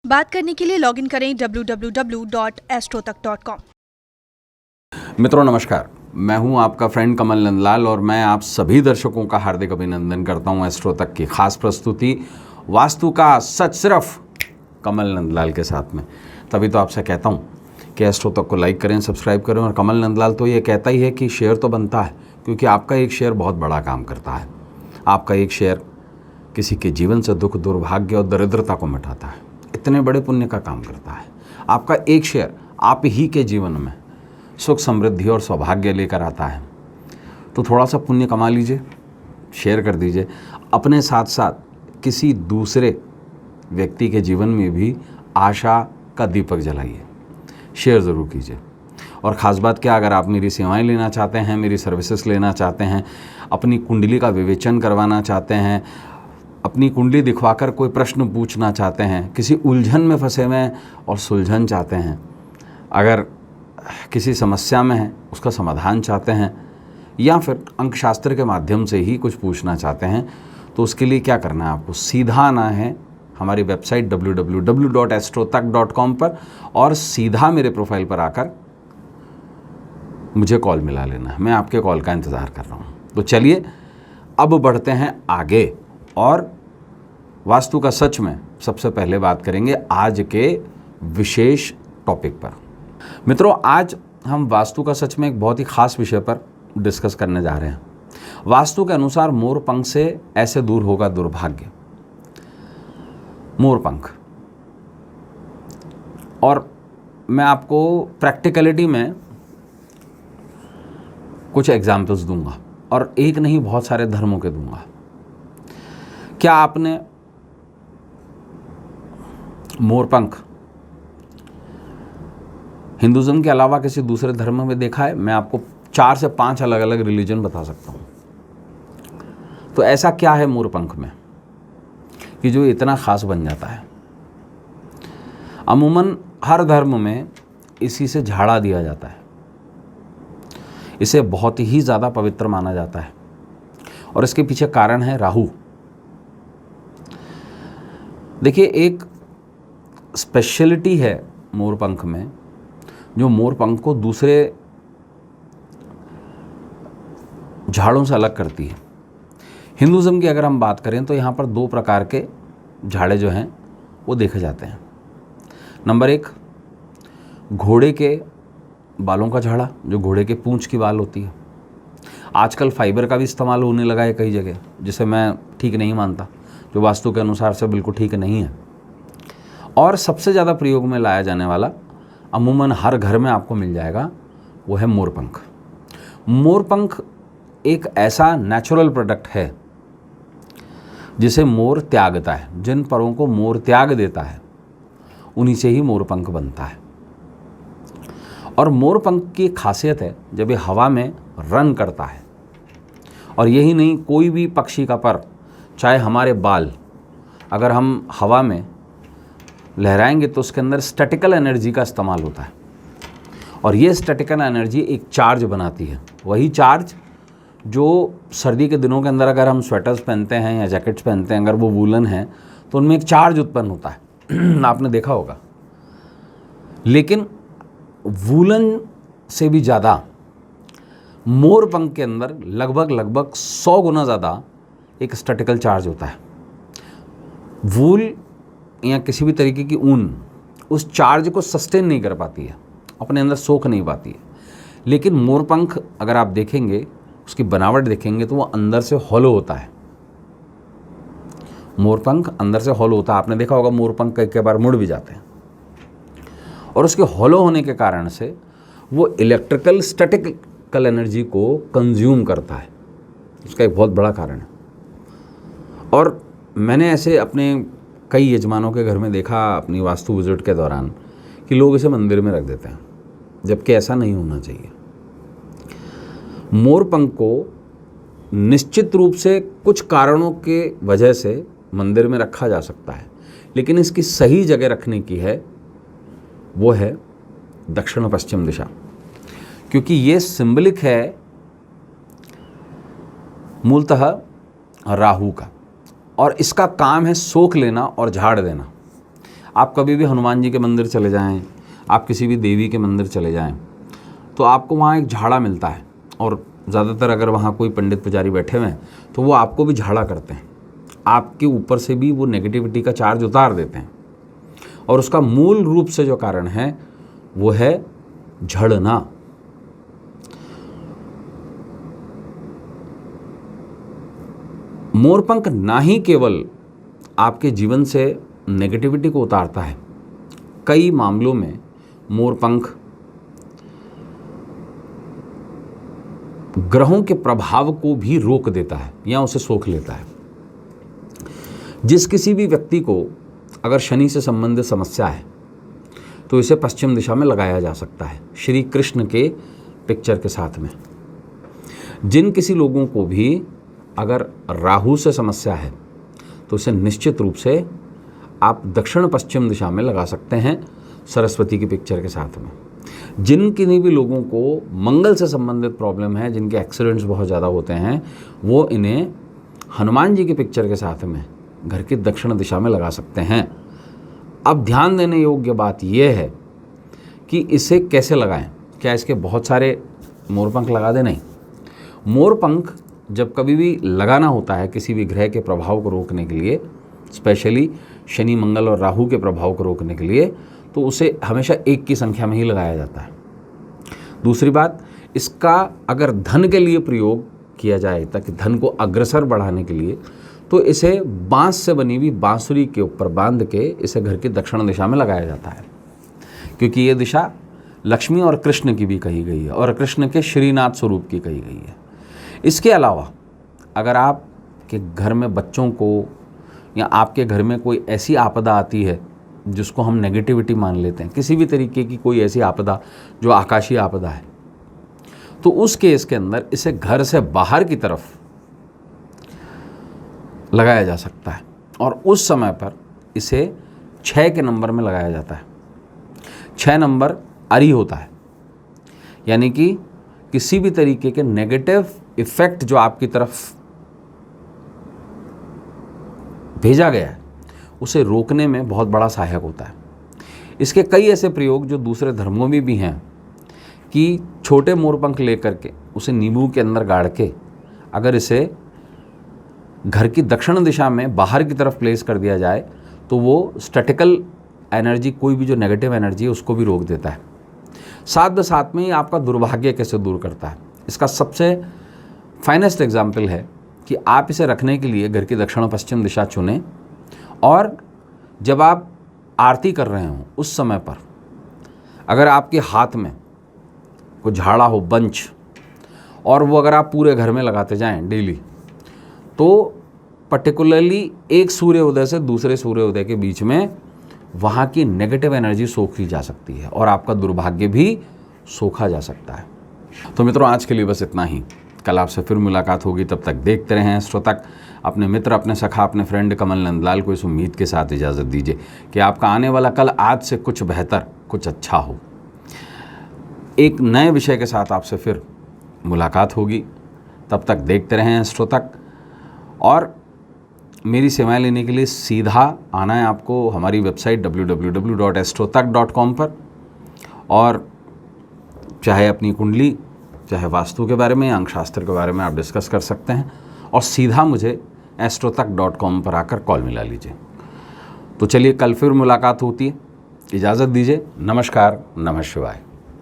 बात करने के लिए लॉगिन करें www.astrotak.com। मित्रों नमस्कार, मैं हूं आपका फ्रेंड कमल नंदलाल और मैं आप सभी दर्शकों का हार्दिक अभिनंदन करता हूं एस्ट्रो तक की खास प्रस्तुति वास्तु का सच सिर्फ कमल नंदलाल के साथ में। तभी तो आपसे कहता हूं कि एस्ट्रो तक को लाइक करें, सब्सक्राइब करें। और कमल नंदलाल तो ये कहता ही है कि शेयर तो बनता है, क्योंकि आपका एक शेयर बहुत बड़ा काम करता है। आपका एक शेयर किसी के जीवन से दुख, दुर्भाग्य और दरिद्रता को मिटाता है, इतने बड़े पुण्य का काम करता है। आपका एक शेयर आप ही के जीवन में सुख, समृद्धि और सौभाग्य लेकर आता है। तो थोड़ा सा पुण्य कमा लीजिए, शेयर कर दीजिए। अपने साथ साथ किसी दूसरे व्यक्ति के जीवन में भी आशा का दीपक जलाइए, शेयर ज़रूर कीजिए। और ख़ास बात क्या, अगर आप मेरी सेवाएं लेना चाहते हैं, मेरी सर्विसेज लेना चाहते हैं, अपनी कुंडली का विवेचन करवाना चाहते हैं, अपनी कुंडली दिखवाकर कोई प्रश्न पूछना चाहते हैं, किसी उलझन में फंसे हुए हैं और सुलझन चाहते हैं, अगर किसी समस्या में हैं उसका समाधान चाहते हैं, या फिर अंकशास्त्र के माध्यम से ही कुछ पूछना चाहते हैं, तो उसके लिए क्या करना है, आपको सीधा आना है हमारी वेबसाइट www.astrotak.com पर और सीधा मेरे प्रोफाइल पर आकर मुझे कॉल मिला लेना है। मैं आपके कॉल का इंतज़ार कर रहा हूँ। तो चलिए अब बढ़ते हैं आगे और वास्तु का सच में सबसे पहले बात करेंगे आज के विशेष टॉपिक पर। मित्रों, आज हम वास्तु का सच में एक बहुत ही खास विषय पर डिस्कस करने जा रहे हैं। वास्तु के अनुसार मोर पंख से ऐसे दूर होगा दुर्भाग्य। मोर पंख, और मैं आपको प्रैक्टिकलिटी में कुछ एग्जाम्पल्स दूंगा, और एक नहीं बहुत सारे धर्मों के दूंगा। क्या आपने मोर पंख हिंदुज़म के अलावा किसी दूसरे धर्म में देखा है? मैं आपको 4 से 5 अलग अलग रिलीजन बता सकता हूँ। तो ऐसा क्या है मोर पंख में कि जो इतना ख़ास बन जाता है? अमूमन हर धर्म में इसी से झाड़ा दिया जाता है, इसे बहुत ही ज़्यादा पवित्र माना जाता है, और इसके पीछे कारण है राहु। देखिए, एक स्पेशलिटी है मोरपंख में, जो मोरपंख को दूसरे झाड़ों से अलग करती है। हिंदुज़म की अगर हम बात करें तो यहाँ पर 2 प्रकार के झाड़े जो हैं वो देखे जाते हैं। नंबर 1, घोड़े के बालों का झाड़ा, जो घोड़े के पूंछ की बाल होती है। आजकल फाइबर का भी इस्तेमाल होने लगा है कई जगह, जिसे मैं ठीक नहीं मानता, जो वास्तु के अनुसार से बिल्कुल ठीक नहीं है। और सबसे ज़्यादा प्रयोग में लाया जाने वाला, अमूमन हर घर में आपको मिल जाएगा, वो है मोरपंख। मोरपंख एक ऐसा नेचुरल प्रोडक्ट है जिसे मोर त्यागता है। जिन परों को मोर त्याग देता है उन्हीं से ही मोरपंख बनता है। और मोरपंख की खासियत है जब ये हवा में रन करता है, और यही नहीं, कोई भी पक्षी का पर, चाहे हमारे बाल, अगर हम हवा में लहराएंगे तो उसके अंदर स्टैटिकल एनर्जी का इस्तेमाल होता है, और ये स्टैटिकल एनर्जी एक चार्ज बनाती है। वही चार्ज जो सर्दी के दिनों के अंदर अगर हम स्वेटर्स पहनते हैं या जैकेट्स पहनते हैं, अगर वो वूलन है तो उनमें एक चार्ज उत्पन्न होता है आपने देखा होगा। लेकिन वूलन से भी ज़्यादा मोरपंख के अंदर लगभग 100 गुना ज़्यादा एक स्टैटिकल चार्ज होता है। वूल या किसी भी तरीके की ऊन उस चार्ज को सस्टेन नहीं कर पाती है, अपने अंदर सोख नहीं पाती है। लेकिन मोरपंख अगर आप देखेंगे, उसकी बनावट देखेंगे, तो वो अंदर से हॉलो होता है। मोरपंख अंदर से हॉलो होता है। आपने देखा होगा मोरपंख कई बार मुड़ भी जाते हैं, और उसके हॉलो होने के कारण से वो इलेक्ट्रिकल स्टैटिकल एनर्जी को कंज्यूम करता है। उसका एक बहुत बड़ा कारण है। और मैंने ऐसे अपने कई यजमानों के घर में देखा अपनी वास्तु विजिट के दौरान कि लोग इसे मंदिर में रख देते हैं, जबकि ऐसा नहीं होना चाहिए। मोरपंख को निश्चित रूप से कुछ कारणों के वजह से मंदिर में रखा जा सकता है, लेकिन इसकी सही जगह रखने की है, वो है दक्षिण पश्चिम दिशा, क्योंकि ये सिंबलिक है मूलतः राहु का, और इसका काम है सोख लेना और झाड़ देना। आप कभी भी हनुमान जी के मंदिर चले जाएं, आप किसी भी देवी के मंदिर चले जाएं, तो आपको वहाँ एक झाड़ा मिलता है, और ज़्यादातर अगर वहाँ कोई पंडित पुजारी बैठे हुए हैं तो वो आपको भी झाड़ा करते हैं, आपके ऊपर से भी वो नेगेटिविटी का चार्ज उतार देते हैं। और उसका मूल रूप से जो कारण है वो है झड़ना। मोरपंख ना ही केवल आपके जीवन से नेगेटिविटी को उतारता है, कई मामलों में मोरपंख ग्रहों के प्रभाव को भी रोक देता है या उसे सोख लेता है। जिस किसी भी व्यक्ति को अगर शनि से संबंधित समस्या है तो इसे पश्चिम दिशा में लगाया जा सकता है, श्री कृष्ण के पिक्चर के साथ में। जिन किसी लोगों को भी अगर राहु से समस्या है तो इसे निश्चित रूप से आप दक्षिण पश्चिम दिशा में लगा सकते हैं, सरस्वती की पिक्चर के साथ में। जिन किन्हीं भी लोगों को मंगल से संबंधित प्रॉब्लम है, जिनके एक्सीडेंट्स बहुत ज़्यादा होते हैं, वो इन्हें हनुमान जी की पिक्चर के साथ में घर की दक्षिण दिशा में लगा सकते हैं। अब ध्यान देने योग्य बात यह है कि इसे कैसे लगाएं। क्या इसके बहुत सारे मोरपंख लगा दें? नहीं। मोरपंख जब कभी भी लगाना होता है किसी भी ग्रह के प्रभाव को रोकने के लिए, स्पेशली शनि मंगल और राहु के प्रभाव को रोकने के लिए, तो उसे हमेशा एक की संख्या में ही लगाया जाता है। दूसरी बात, इसका अगर धन के लिए प्रयोग किया जाए ताकि धन को अग्रसर बढ़ाने के लिए, तो इसे बांस से बनी हुई बांसुरी के ऊपर बांध के इसे घर की दक्षिण दिशा में लगाया जाता है, क्योंकि ये दिशा लक्ष्मी और कृष्ण की भी कही गई है और कृष्ण के श्रीनाथ स्वरूप की कही गई है। इसके अलावा अगर आपके घर में बच्चों को या आपके घर में कोई ऐसी आपदा आती है जिसको हम नेगेटिविटी मान लेते हैं, किसी भी तरीके की कोई ऐसी आपदा जो आकाशीय आपदा है, तो उस केस के अंदर इसे घर से बाहर की तरफ लगाया जा सकता है और उस समय पर इसे 6 के नंबर में लगाया जाता है। 6 नंबर अरी होता है, यानी कि किसी भी तरीके के नेगेटिव इफेक्ट जो आपकी तरफ भेजा गया है उसे रोकने में बहुत बड़ा सहायक होता है। इसके कई ऐसे प्रयोग जो दूसरे धर्मों में भी हैं कि छोटे मोरपंख लेकर के उसे नींबू के अंदर गाड़ के अगर इसे घर की दक्षिण दिशा में बाहर की तरफ प्लेस कर दिया जाए तो वो स्टैटिकल एनर्जी, कोई भी जो नेगेटिव एनर्जी है उसको भी रोक देता है। साथ में ही आपका दुर्भाग्य कैसे दूर करता है, इसका सबसे फाइनेस्ट एग्जाम्पल है कि आप इसे रखने के लिए घर की दक्षिण पश्चिम दिशा चुनें और जब आप आरती कर रहे हों उस समय पर अगर आपके हाथ में कोई झाड़ा हो, बंच, और वो अगर आप पूरे घर में लगाते जाएं डेली, तो पर्टिकुलरली एक सूर्योदय से दूसरे सूर्योदय के बीच में वहाँ की नेगेटिव एनर्जी सोखी जा सकती है और आपका दुर्भाग्य भी सोखा जा सकता है। तो मित्रों, आज के लिए बस इतना ही। कल आपसे फिर मुलाकात होगी, तब तक देखते रहें एस्ट्रोतक। अपने मित्र, अपने सखा, अपने फ्रेंड कमल नंदलाल को इस उम्मीद के साथ इजाज़त दीजिए कि आपका आने वाला कल आज से कुछ बेहतर, कुछ अच्छा हो। एक नए विषय के साथ आपसे फिर मुलाकात होगी, तब तक देखते रहें एस्ट्रोतक। और मेरी सेवाएं लेने के लिए सीधा आना है आपको हमारी वेबसाइट www.astrotak.com पर, और चाहे अपनी कुंडली, चाहे वास्तु के बारे में, अंक शास्त्र के बारे में आप डिस्कस कर सकते हैं, और सीधा मुझे astrotak.com पर आकर कॉल मिला लीजिए। तो चलिए, कल फिर मुलाकात होती है। इजाज़त दीजिए। नमस्कार, नमः शिवाय।